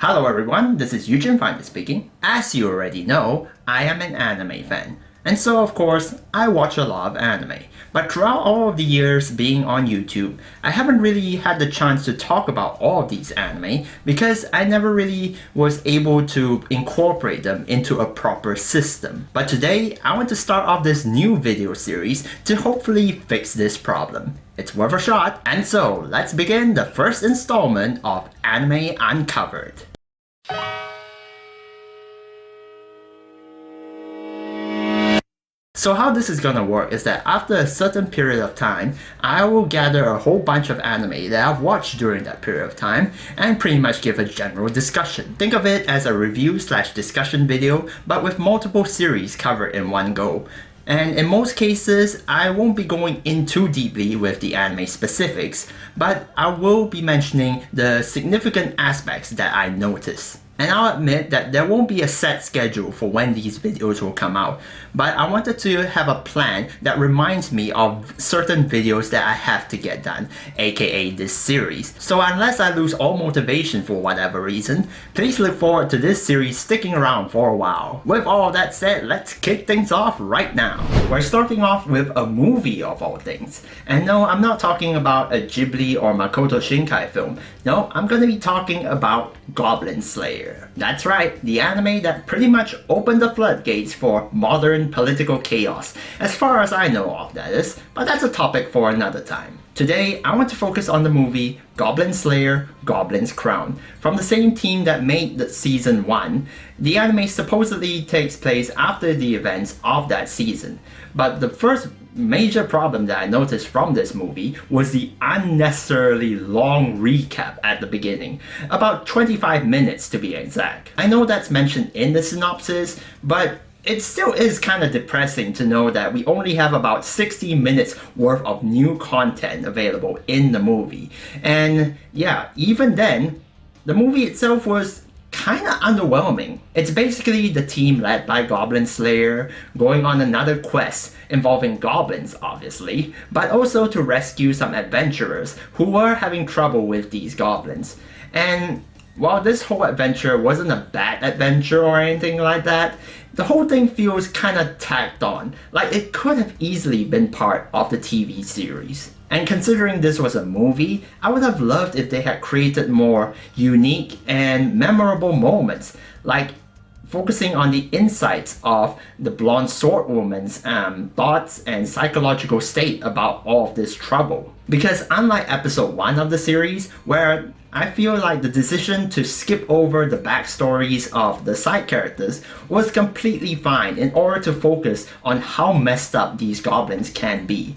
Hello everyone, this is Eugene finally speaking. As you already know, I am an anime fan. And so of course, I watch a lot of anime. But throughout all of the years being on YouTube, I haven't really had the chance to talk about all of these anime because I never really was able to incorporate them into a proper system. But today, I want to start off this new video series to hopefully fix this problem. It's worth a shot, and so let's begin the first installment of Anime Uncovered. So how this is gonna work is that after a certain period of time, I will gather a whole bunch of anime that I've watched during that period of time and pretty much give a general discussion. Think of it as a review/discussion video, but with multiple series covered in one go. And in most cases, I won't be going in too deeply with the anime specifics, but I will be mentioning the significant aspects that I notice. And I'll admit that there won't be a set schedule for when these videos will come out, but I wanted to have a plan that reminds me of certain videos that I have to get done, aka this series. So unless I lose all motivation for whatever reason, please look forward to this series sticking around for a while. With all that said, let's kick things off right now. We're starting off with a movie of all things. And no, I'm not talking about a Ghibli or Makoto Shinkai film. No, I'm gonna be talking about Goblin Slayer. That's right, the anime that pretty much opened the floodgates for modern political chaos, as far as I know of, that is, but that's a topic for another time. Today, I want to focus on the movie Goblin Slayer, Goblin's Crown. From the same team that made the season 1, the anime supposedly takes place after the events of that season. But the first major problem that I noticed from this movie was the unnecessarily long recap at the beginning, about 25 minutes to be exact. I know that's mentioned in the synopsis, but it still is kind of depressing to know that we only have about 60 minutes worth of new content available in the movie. And yeah, even then, the movie itself was kinda underwhelming. It's basically the team led by Goblin Slayer going on another quest involving goblins, obviously, but also to rescue some adventurers who were having trouble with these goblins. And while this whole adventure wasn't a bad adventure or anything like that, the whole thing feels kinda tacked on, like it could have easily been part of the TV series. And considering this was a movie, I would have loved if they had created more unique and memorable moments, like focusing on the insights of the blonde sword woman's thoughts and psychological state about all of this trouble. Because unlike episode 1 of the series, where I feel like the decision to skip over the backstories of the side characters was completely fine in order to focus on how messed up these goblins can be.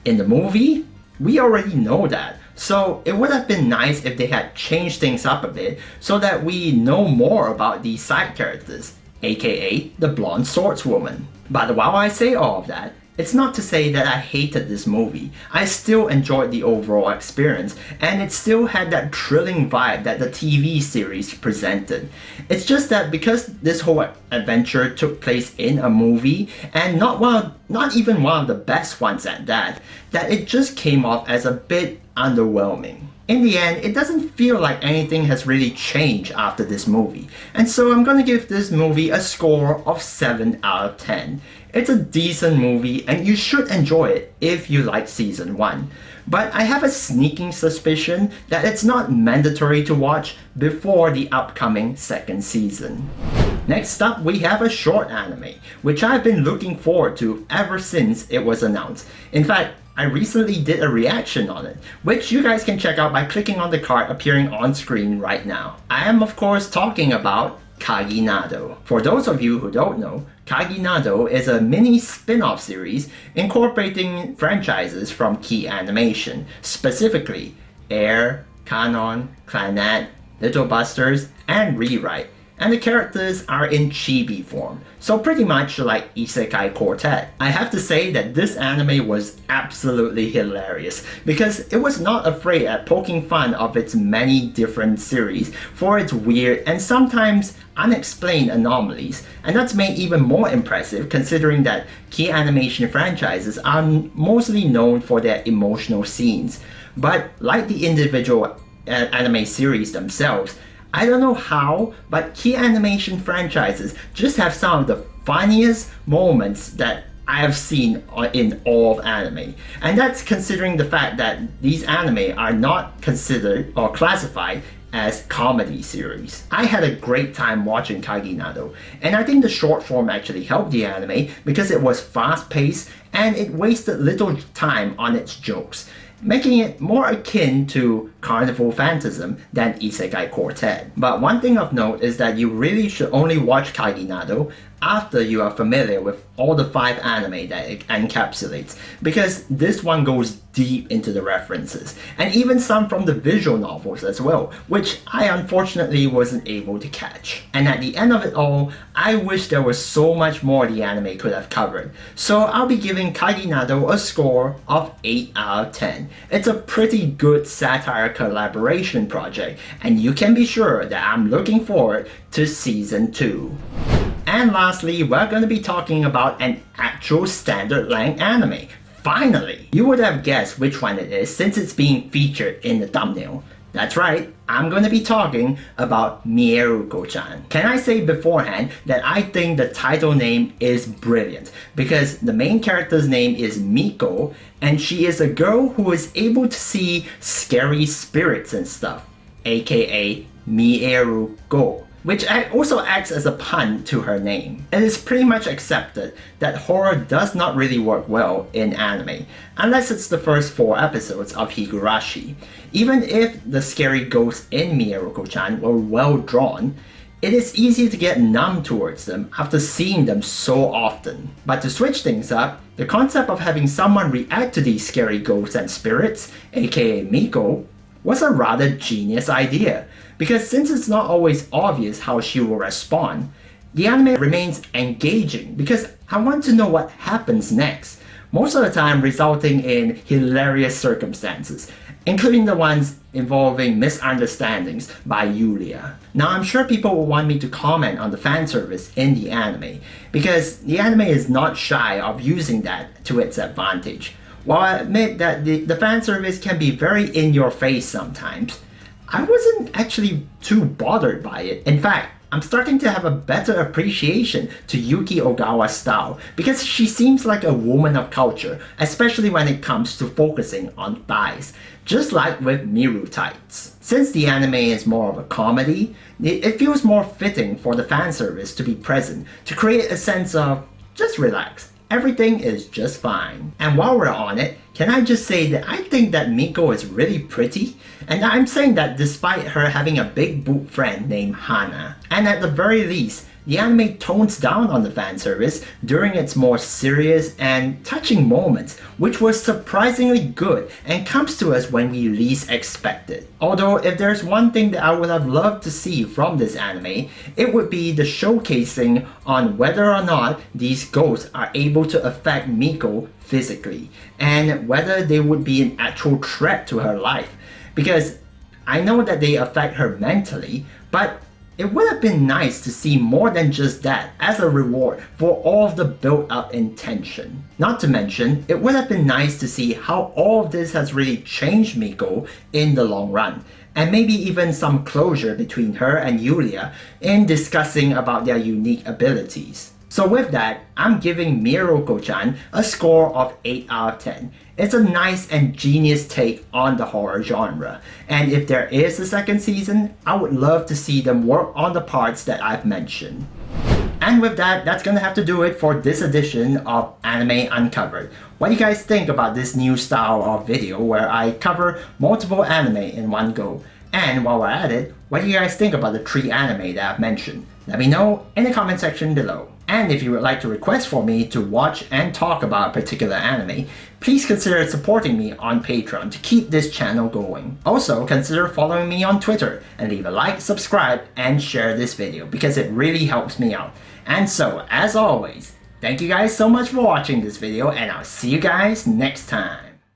In the movie, we already know that, so it would have been nice if they had changed things up a bit so that we know more about these side characters, aka the blonde swordswoman. But while I say all of that, it's not to say that I hated this movie. I still enjoyed the overall experience, and it still had that thrilling vibe that the TV series presented. It's just that because this whole adventure took place in a movie, and not even one of the best ones at that it just came off as a bit underwhelming. In the end, it doesn't feel like anything has really changed after this movie, and so I'm gonna give this movie a score of 7 out of 10. It's a decent movie and you should enjoy it if you like season 1. But I have a sneaking suspicion that it's not mandatory to watch before the upcoming second season. Next up, we have a short anime, which I've been looking forward to ever since it was announced. In fact, I recently did a reaction on it, which you guys can check out by clicking on the card appearing on screen right now. I am of course talking about Kaginado. For those of you who don't know, Kaginado is a mini spin-off series incorporating franchises from Key Animation, specifically Air, Kanon, Clannad, Little Busters, and Rewrite. And the characters are in chibi form, so pretty much like Isekai Quartet. I have to say that this anime was absolutely hilarious because it was not afraid at poking fun of its many different series for its weird and sometimes unexplained anomalies, and that's made even more impressive considering that Key Animation franchises are mostly known for their emotional scenes. But like the individual anime series themselves, I don't know how, but key animation franchises just have some of the funniest moments that I have seen in all of anime. And that's considering the fact that these anime are not considered or classified as comedy series. I had a great time watching Kaginado, and I think the short form actually helped the anime because it was fast paced and it wasted little time on its jokes, making it more akin to carnival phantasm than Isekai Quartet. But one thing of note is that you really should only watch Kaginado after you are familiar with all the 5 anime that it encapsulates, because this one goes deep into the references, and even some from the visual novels as well, which I unfortunately wasn't able to catch. And at the end of it all, I wish there was so much more the anime could have covered, so I'll be giving Kaginado a score of 8 out of 10. It's a pretty good satire collaboration project, and you can be sure that I'm looking forward to season 2. And lastly, we're going to be talking about an actual standard length anime. Finally! You would have guessed which one it is since it's being featured in the thumbnail. That's right, I'm going to be talking about Mieruko-chan. Can I say beforehand that I think the title name is brilliant, because the main character's name is Miko, and she is a girl who is able to see scary spirits and stuff, aka Mieruko, which also acts as a pun to her name. It is pretty much accepted that horror does not really work well in anime, unless it's the first 4 episodes of Higurashi. Even if the scary ghosts in Mieruko-chan were well drawn, it is easy to get numb towards them after seeing them so often. But to switch things up, the concept of having someone react to these scary ghosts and spirits, aka Miko, was a rather genius idea, because since it's not always obvious how she will respond, the anime remains engaging because I want to know what happens next, most of the time resulting in hilarious circumstances, including the ones involving misunderstandings by Yulia. Now I'm sure people will want me to comment on the fan service in the anime, because the anime is not shy of using that to its advantage. While I admit that the fan service can be very in your face sometimes, I wasn't actually too bothered by it. In fact, I'm starting to have a better appreciation to Yuki Ogawa's style, because she seems like a woman of culture, especially when it comes to focusing on thighs, just like with Miru tights. Since the anime is more of a comedy, it feels more fitting for the fan service to be present to create a sense of just relax. Everything is just fine. And while we're on it, can I just say that I think that Miko is really pretty? And I'm saying that despite her having a big boob friend named Hana. And at the very least, the anime tones down on the fan service during its more serious and touching moments, which was surprisingly good and comes to us when we least expect it. Although if there's one thing that I would have loved to see from this anime, it would be the showcasing on whether or not these ghosts are able to affect Miko physically, and whether they would be an actual threat to her life. Because I know that they affect her mentally, but it would have been nice to see more than just that as a reward for all of the built-up intention. Not to mention, it would have been nice to see how all of this has really changed Miko in the long run, and maybe even some closure between her and Yulia in discussing about their unique abilities. So with that, I'm giving Mieruko-chan a score of 8 out of 10. It's a nice and genius take on the horror genre, and if there is a second season, I would love to see them work on the parts that I've mentioned. And with that, that's gonna have to do it for this edition of Anime Uncovered. What do you guys think about this new style of video where I cover multiple anime in one go? And while we're at it, what do you guys think about the 3 anime that I've mentioned? Let me know in the comment section below. And if you would like to request for me to watch and talk about a particular anime, please consider supporting me on Patreon to keep this channel going. Also, consider following me on Twitter and leave a like, subscribe, and share this video because it really helps me out. And so, as always, thank you guys so much for watching this video, and I'll see you guys next time.